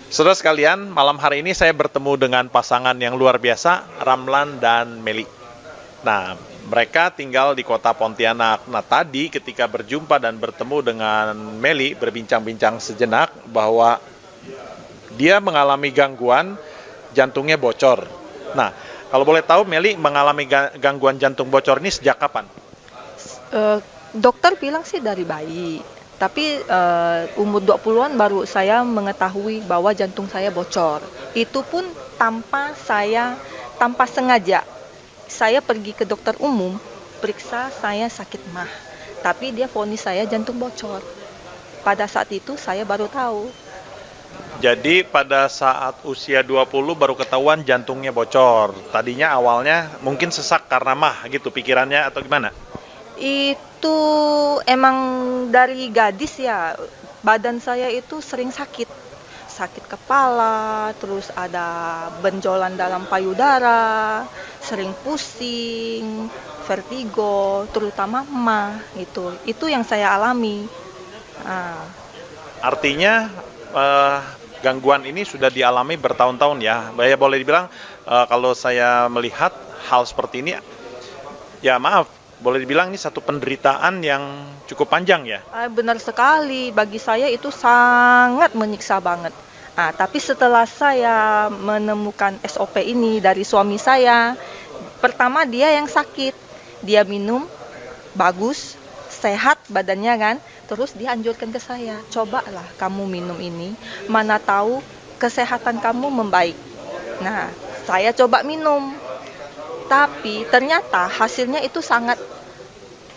Saudara sekalian, malam hari ini saya bertemu dengan pasangan yang luar biasa, Ramlan dan Meli. Nah, mereka tinggal di kota Pontianak. Nah, tadi ketika berjumpa dan bertemu dengan Meli, berbincang-bincang sejenak bahwa dia mengalami gangguan jantungnya bocor. Nah, kalau boleh tahu Meli mengalami gangguan jantung bocor ini sejak kapan? Eh, Dokter bilang sih dari bayi, tapi umur 20-an baru saya mengetahui bahwa jantung saya bocor. Itu pun tanpa sengaja. Saya pergi ke dokter umum, periksa saya sakit mah. Tapi dia vonis saya jantung bocor. Pada saat itu saya baru tahu. Jadi pada saat usia 20 baru ketahuan jantungnya bocor. Tadinya awalnya mungkin sesak karena mah gitu pikirannya atau gimana? Itu emang dari gadis ya, badan saya itu sering sakit. Sakit kepala, terus ada benjolan dalam payudara, sering pusing, vertigo, terutama emah gitu. Itu yang saya alami. Ah, Artinya eh, gangguan ini sudah dialami bertahun-tahun ya. Ya boleh dibilang kalau saya melihat hal seperti ini, ya maaf, boleh dibilang ini satu penderitaan yang cukup panjang ya. Benar sekali, bagi saya itu sangat menyiksa banget. Tapi setelah saya menemukan SOP ini dari suami saya, pertama dia yang sakit, dia minum, bagus, sehat badannya kan, terus dia anjurkan ke saya, cobalah kamu minum ini, mana tahu kesehatan kamu membaik. Nah, saya coba minum, tapi ternyata hasilnya itu sangat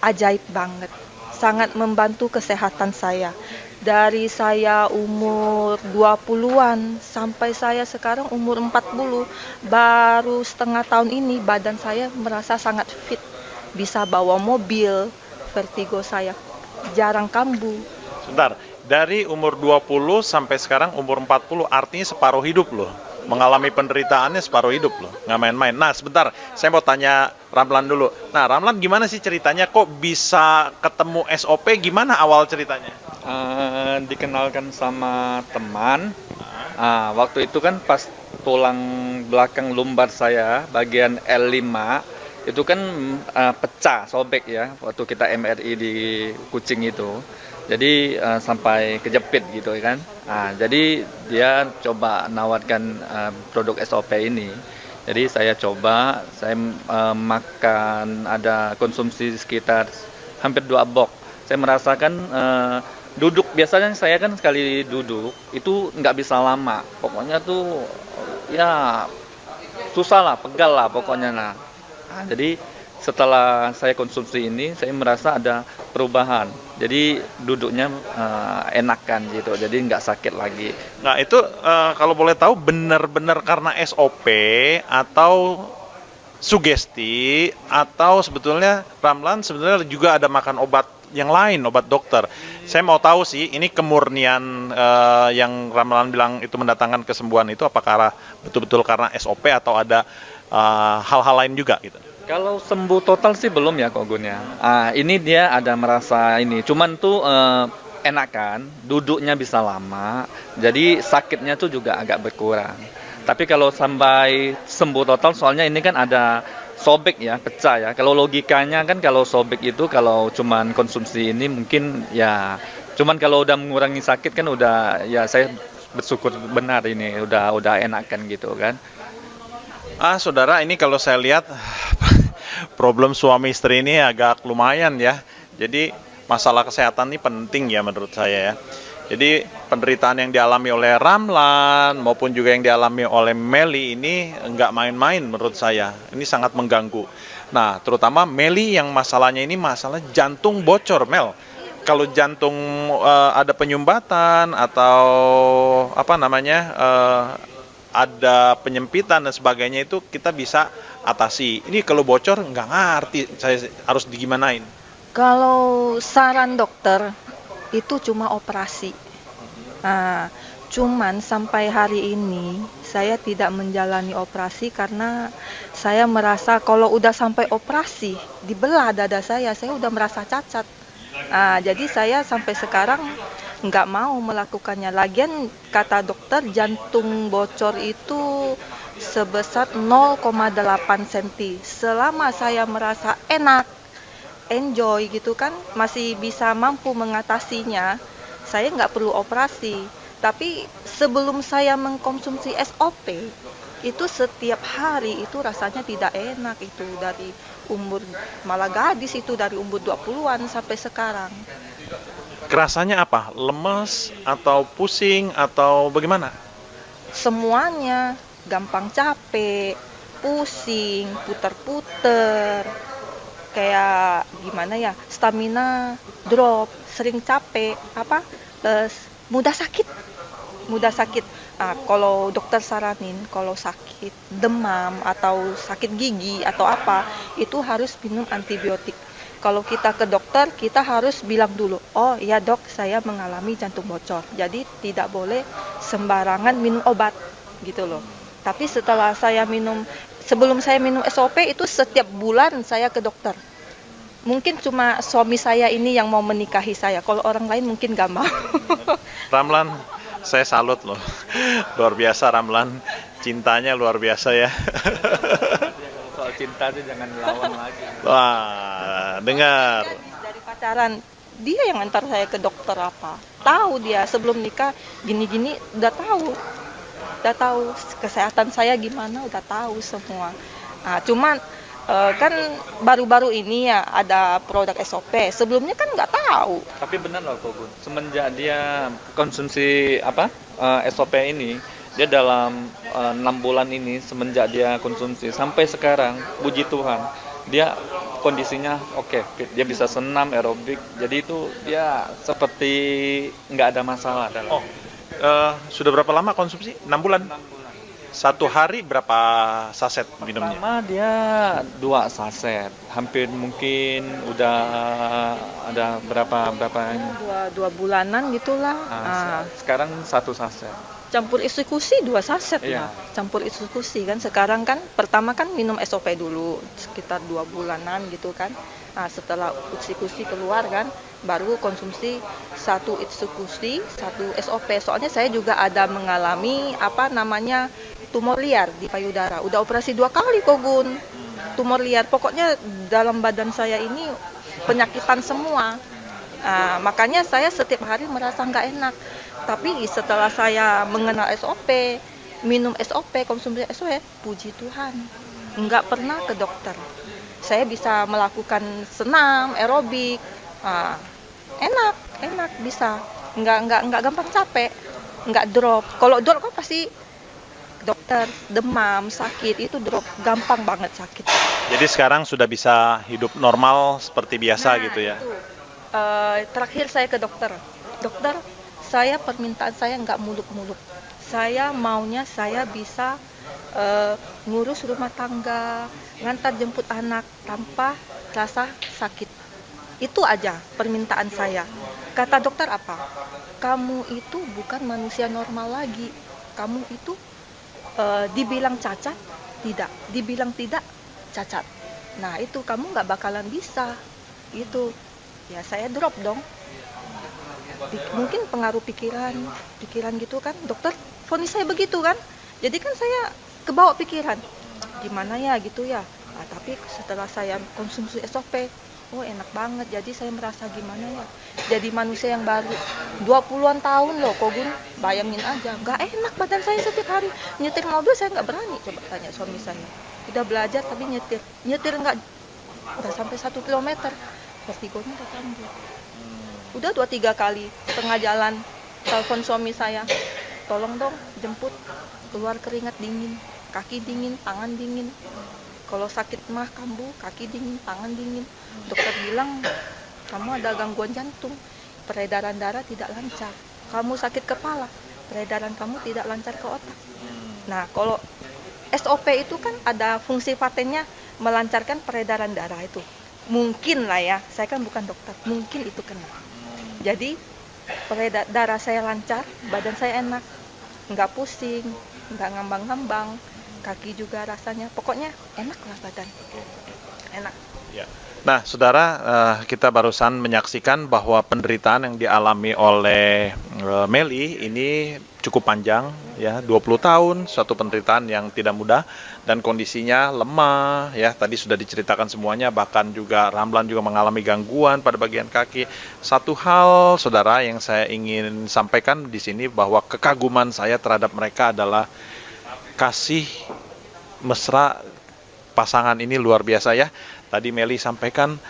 ajaib banget. Sangat membantu kesehatan saya. Dari saya umur 20-an sampai saya sekarang umur 40, baru setengah tahun ini badan saya merasa sangat fit. Bisa bawa mobil, vertigo saya jarang kambuh. Sebentar, dari umur 20 sampai sekarang umur 40 artinya separuh hidup loh. Mengalami penderitaannya separuh hidup loh, nggak main-main. Nah sebentar, saya mau tanya Ramlan dulu. Nah Ramlan gimana sih ceritanya kok bisa ketemu SOP, gimana awal ceritanya? Dikenalkan sama teman. Waktu itu kan pas tulang belakang lumbar saya bagian L5 itu kan pecah, sobek ya waktu kita MRI di Kucing itu. Jadi sampai kejepit gitu kan. Jadi dia coba nawarkan produk SOP ini. Jadi saya coba, saya makan, ada konsumsi sekitar hampir 2 box. Saya merasakan duduk, biasanya saya kan sekali duduk itu nggak bisa lama. Pokoknya tuh ya susah lah, pegal lah pokoknya. Jadi setelah saya konsumsi ini, saya merasa ada perubahan. Jadi duduknya enakan gitu, jadi nggak sakit lagi. Nah itu kalau boleh tahu benar-benar karena SOP atau sugesti atau sebetulnya Ramlan sebenarnya juga ada makan obat yang lain, obat dokter. Saya mau tahu sih ini kemurnian yang Ramlan bilang itu mendatangkan kesembuhan itu apakah betul-betul karena SOP atau ada hal-hal lain juga gitu. Kalau sembuh total sih belum ya Kak Gun ya. Ini dia ada merasa ini, cuman tuh enakan, duduknya bisa lama, jadi sakitnya tuh juga agak berkurang. Tapi kalau sampai sembuh total, soalnya ini kan ada sobek ya, pecah ya. Kalau logikanya kan kalau sobek itu kalau cuman konsumsi ini mungkin ya, cuman kalau udah mengurangi sakit kan udah ya saya bersyukur benar ini udah enakan gitu kan. Saudara, ini kalau saya lihat problem suami istri ini agak lumayan ya. Jadi masalah kesehatan ini penting ya menurut saya ya. Jadi penderitaan yang dialami oleh Ramlan maupun juga yang dialami oleh Meli ini nggak main-main menurut saya. Ini sangat mengganggu. Nah, terutama Meli yang masalahnya ini masalah jantung bocor, Mel. Kalau jantung ada penyumbatan atau apa namanya ada penyempitan dan sebagainya itu kita bisa atasi. Ini kalau bocor nggak ngerti saya harus digimanain. Kalau saran dokter itu cuma operasi. Nah, cuman sampai hari ini saya tidak menjalani operasi karena saya merasa kalau udah sampai operasi dibelah dada saya udah merasa cacat. Jadi saya sampai sekarang nggak mau melakukannya. Lagian kata dokter jantung bocor itu sebesar 0,8 cm. Selama saya merasa enak, enjoy gitu kan, masih bisa mampu mengatasinya, saya nggak perlu operasi. Tapi sebelum saya mengkonsumsi SOP, itu setiap hari itu rasanya tidak enak, itu dari umur malah gadis, itu dari umur 20-an sampai sekarang. Kerasanya apa? Lemes atau pusing atau bagaimana? Semuanya gampang capek, pusing, puter-puter, kayak gimana ya, stamina drop, sering capek, mudah sakit. Kalau dokter saranin, kalau sakit demam atau sakit gigi atau apa, itu harus minum antibiotik. Kalau kita ke dokter, kita harus bilang dulu, oh iya dok, saya mengalami jantung bocor. Jadi tidak boleh sembarangan minum obat, gitu loh. Tapi sebelum saya minum SOP, itu setiap bulan saya ke dokter. Mungkin cuma suami saya ini yang mau menikahi saya, kalau orang lain mungkin gak mau. Ramlan, saya salut loh. Luar biasa Ramlan, cintanya luar biasa ya. Soal cinta sih jangan lawan lagi. Wah, dengar. Dari pacaran, dia yang antar saya ke dokter apa. Tahu dia sebelum nikah gini-gini, udah tahu kesehatan saya gimana, udah tahu semua. Cuman kan baru-baru ini ya ada produk SOP. Sebelumnya kan nggak tahu. Tapi benar loh Kok Gun, semenjak dia konsumsi SOP ini, dia dalam 6 bulan ini semenjak dia konsumsi sampai sekarang, puji Tuhan, dia kondisinya oke, fit. Dia bisa senam, aerobik, jadi itu dia seperti nggak ada masalah dalam. Sudah berapa lama konsumsi? 6 bulan? 6 bulan. Satu hari berapa saset minumnya? Pertama dia 2 saset, hampir mungkin udah ada berapa Dua bulanan gitulah. sekarang 1 saset. Campur eksekusi 2 saset Iya. lah. Campur eksekusi kan sekarang kan, pertama kan minum SOP dulu sekitar 2 bulanan gitu kan. Setelah eksekusi keluar kan, baru konsumsi 1 eksekusi, 1 SOP. Soalnya saya juga ada mengalami tumor liar di payudara. Udah operasi 2 kali Kok Gun. Tumor liar. Pokoknya dalam badan saya ini penyakitan semua. Makanya saya setiap hari merasa nggak enak. Tapi setelah saya mengenal SOP, minum SOP, konsumsi SOP, puji Tuhan, nggak pernah ke dokter. Saya bisa melakukan senam, aerobik, enak bisa, nggak gampang capek, nggak drop. Kalau drop kan pasti dokter, demam, sakit, itu drop, gampang banget sakit. Jadi sekarang sudah bisa hidup normal seperti biasa gitu ya? Itu. Terakhir saya ke dokter, saya permintaan saya nggak muluk-muluk. Saya maunya saya bisa ngurus rumah tangga, ngantar jemput anak tanpa rasa sakit. Itu aja permintaan saya. Kata dokter apa? Kamu itu bukan manusia normal lagi. Kamu itu dibilang cacat, tidak. Dibilang tidak, cacat. Nah itu kamu nggak bakalan bisa. Itu. Ya saya drop dong. Mungkin pengaruh pikiran gitu kan, dokter vonis saya begitu kan, jadi kan saya kebawa pikiran gimana ya gitu ya. Tapi setelah saya konsumsi SOP, oh enak banget, jadi saya merasa gimana ya, jadi manusia yang baru. 20-an tahun loh Kok Gun, bayangin aja, nggak enak badan saya setiap hari. Nyetir mobil saya nggak berani, coba tanya suami saya, udah belajar tapi nyetir nggak, udah sampai 1 kilometer vertigonya udah kambuh. Udah 2-3 kali tengah jalan telepon suami saya, tolong dong jemput, keluar keringat dingin, kaki dingin, tangan dingin. Kalau sakit mah kambuh, kaki dingin, tangan dingin. Dokter bilang kamu ada gangguan jantung, peredaran darah tidak lancar. Kamu sakit kepala, peredaran kamu tidak lancar ke otak. Nah kalau SOP itu kan ada fungsi patennya melancarkan peredaran darah itu. Mungkin lah ya, saya kan bukan dokter, mungkin itu kena. Jadi darah saya lancar, badan saya enak, nggak pusing, nggak ngambang-ngambang, kaki juga rasanya, pokoknya enak lah badan, enak. Ya. Nah, saudara, kita barusan menyaksikan bahwa penderitaan yang dialami oleh Meli ini cukup panjang, ya, 20 tahun, suatu penderitaan yang tidak mudah, dan kondisinya lemah, ya, tadi sudah diceritakan semuanya, bahkan juga Ramlan juga mengalami gangguan pada bagian kaki. Satu hal, saudara, yang saya ingin sampaikan di sini bahwa kekaguman saya terhadap mereka adalah kasih mesra pasangan ini luar biasa ya. Tadi Meli sampaikan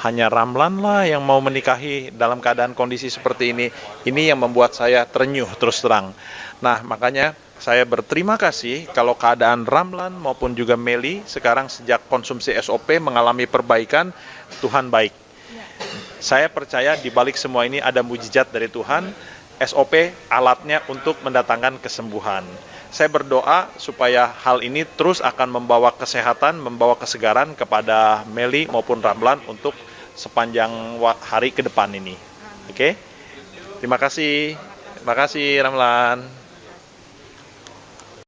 hanya Ramlan lah yang mau menikahi dalam keadaan kondisi seperti ini. Ini yang membuat saya terenyuh terus terang. Nah, makanya saya berterima kasih kalau keadaan Ramlan maupun juga Meli sekarang sejak konsumsi SOP mengalami perbaikan. Tuhan baik. Saya percaya di balik semua ini ada mujizat dari Tuhan. SOP alatnya untuk mendatangkan kesembuhan. Saya berdoa supaya hal ini terus akan membawa kesehatan, membawa kesegaran kepada Meli maupun Ramlan untuk sepanjang hari ke depan ini. Oke? Terima kasih. Terima kasih Ramlan.